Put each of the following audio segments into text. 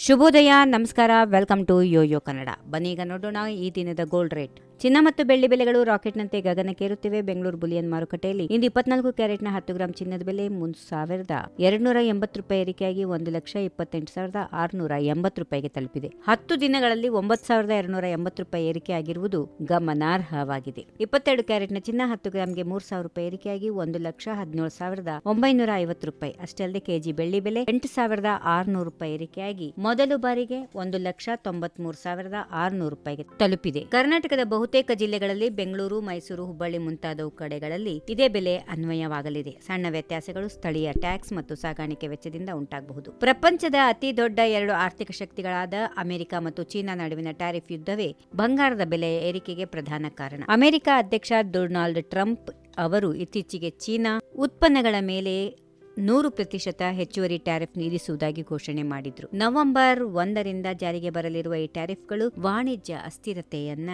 ಶುಭೋದಯ, ನಮಸ್ಕಾರ, welcome to Yoyo Kannada. ಬನ್ನಿ ಈಗ ನೋಡೋಣ ಈ ದಿನದ ಗೋಲ್ಡ್ ರೇಟ್. ಚಿನ್ನ ಮತ್ತು ಬೆಳ್ಳಿ ಬೆಲೆಗಳು ರಾಕೆಟ್ನಂತೆ ಗಗನಕ್ಕೇರುತ್ತಿವೆ. ಬೆಂಗಳೂರು ಬುಲಿಯನ್ ಮಾರುಕಟ್ಟೆಯಲ್ಲಿ ಇಂದು 24 ಕ್ಯಾರೆಟ್ನ 10 ಗ್ರಾಂ ಚಿನ್ನದ ಬೆಲೆ 3,280 ರೂಪಾಯಿ ಏರಿಕೆಯಾಗಿ 1,28,680 ರೂಪಾಯಿಗೆ ತಲುಪಿದೆ. 10 ದಿನಗಳಲ್ಲಿ 9,280 ರೂಪಾಯಿ ಏರಿಕೆಯಾಗಿರುವುದು ಗಮನಾರ್ಹವಾಗಿದೆ. 22 ಕ್ಯಾರೆಟ್ನ ಚಿನ್ನ 10 ಗ್ರಾಂಗೆ 3,000 ರೂಪಾಯಿ ಏರಿಕೆಯಾಗಿ 1,17,950 ರೂಪಾಯಿ. ಅಷ್ಟೇ ಅಲ್ಲದೆ ಕೆಜಿ ಬೆಳ್ಳಿ ಬೆಲೆ 8,600 ರೂಪಾಯಿ ಏರಿಕೆಯಾಗಿ ಮೊದಲು ಬಾರಿಗೆ 1,93,600 ರೂಪಾಯಿಗೆ ತಲುಪಿದೆ. ಕರ್ನಾಟಕದ ಬಹುತೇಕ ಜಿಲ್ಲೆಗಳಲ್ಲಿ ಬೆಂಗಳೂರು, ಮೈಸೂರು, ಹುಬ್ಬಳ್ಳಿ ಮುಂತಾದವು ಕಡೆಗಳಲ್ಲಿ ಇದೇ ಬೆಲೆ ಅನ್ವಯವಾಗಲಿದೆ. ಸಣ್ಣ ವ್ಯತ್ಯಾಸಗಳು ಸ್ಥಳೀಯ ಟ್ಯಾಕ್ಸ್ ಮತ್ತು ಸಾಗಾಣಿಕೆ ವೆಚ್ಚದಿಂದ ಉಂಟಾಗಬಹುದು. ಪ್ರಪಂಚದ ಅತಿ ದೊಡ್ಡ 2 ಆರ್ಥಿಕ ಶಕ್ತಿಗಳಾದ ಅಮೆರಿಕ ಮತ್ತು ಚೀನಾ ನಡುವಿನ ಟ್ಯಾರಿಫ್ ಯುದ್ಧವೇ ಬಂಗಾರದ ಬೆಲೆಯ ಏರಿಕೆಗೆ ಪ್ರಧಾನ ಕಾರಣ. ಅಮೆರಿಕ ಅಧ್ಯಕ್ಷ ಡೊನಾಲ್ಡ್ ಟ್ರಂಪ್ ಅವರು ಇತ್ತೀಚೆಗೆ ಚೀನಾ ಉತ್ಪನ್ನಗಳ ಮೇಲೆ 100% ಹೆಚ್ಚುವರಿ ಟ್ಯಾರಿಫ್ ವಿಧಿಸುವುದಾಗಿ ಘೋಷಣೆ ಮಾಡಿದ್ರು. ನವೆಂಬರ್ 1ರಿಂದ ಜಾರಿಗೆ ಬರಲಿರುವ ಈ ಟ್ಯಾರಿಫ್ಗಳು ವಾಣಿಜ್ಯ ಅಸ್ಥಿರತೆಯನ್ನ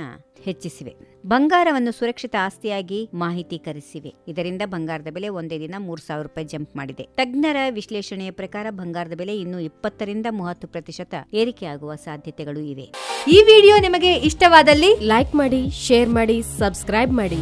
ಹೆಚ್ಚಿಸಿವೆ. ಬಂಗಾರವನ್ನು ಸುರಕ್ಷಿತ ಆಸ್ತಿಯಾಗಿ ಮಾಹಿತೀಕರಿಸಿವೆ. ಇದರಿಂದ ಬಂಗಾರದ ಬೆಲೆ ಒಂದೇ ದಿನ 3,000 ರೂಪಾಯಿ ಜಂಪ್ ಮಾಡಿದೆ. ತಜ್ಞರ ವಿಶ್ಲೇಷಣೆಯ ಪ್ರಕಾರ ಬಂಗಾರದ ಬೆಲೆ ಇನ್ನು 20ರಿಂದ 30% ಏರಿಕೆಯಾಗುವ ಸಾಧ್ಯತೆಗಳು ಇವೆ. ಈ ವಿಡಿಯೋ ನಿಮಗೆ ಇಷ್ಟವಾದಲ್ಲಿ ಲೈಕ್ ಮಾಡಿ, ಶೇರ್ ಮಾಡಿ, ಸಬ್ಸ್ಕ್ರೈಬ್ ಮಾಡಿ.